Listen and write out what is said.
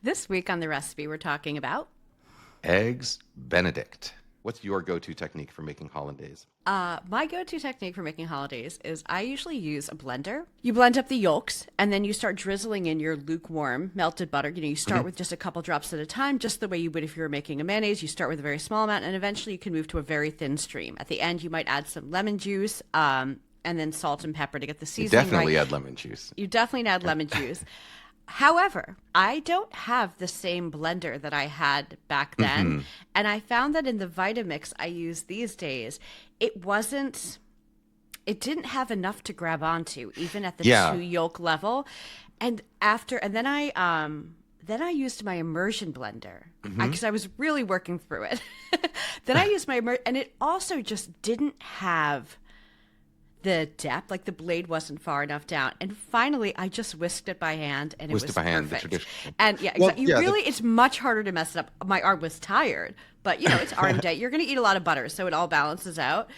This week on the recipe, we're talking about Eggs Benedict. What's your go-to technique for making hollandaise? my go-to technique for making hollandaise is I usually use a blender. You blend up the yolks and then you start drizzling in your lukewarm melted butter. You start with just a couple drops at a time, just the way you would if you were making a mayonnaise. You start with a very small amount and eventually you can move to a very thin stream. At the end, you might add some lemon juice, and then salt and pepper to get the You seasoning definitely right. add lemon juice. You definitely add lemon juice. However, I don't have the same blender that I had back then. And I found that in the Vitamix I use these days, it didn't have enough to grab onto, even at the Yeah. two yolk level. And then I used my immersion blender because I was really working through it. Then I used and it also just didn't have the depth, like the blade wasn't far enough down. And finally, I just whisked it by hand, and it Whisked was it by hand, the perfect. traditional. And yeah, Well, exactly. yeah, It's much harder to mess it up. My arm was tired, but it's arm day. You're going to eat a lot of butter, so it all balances out.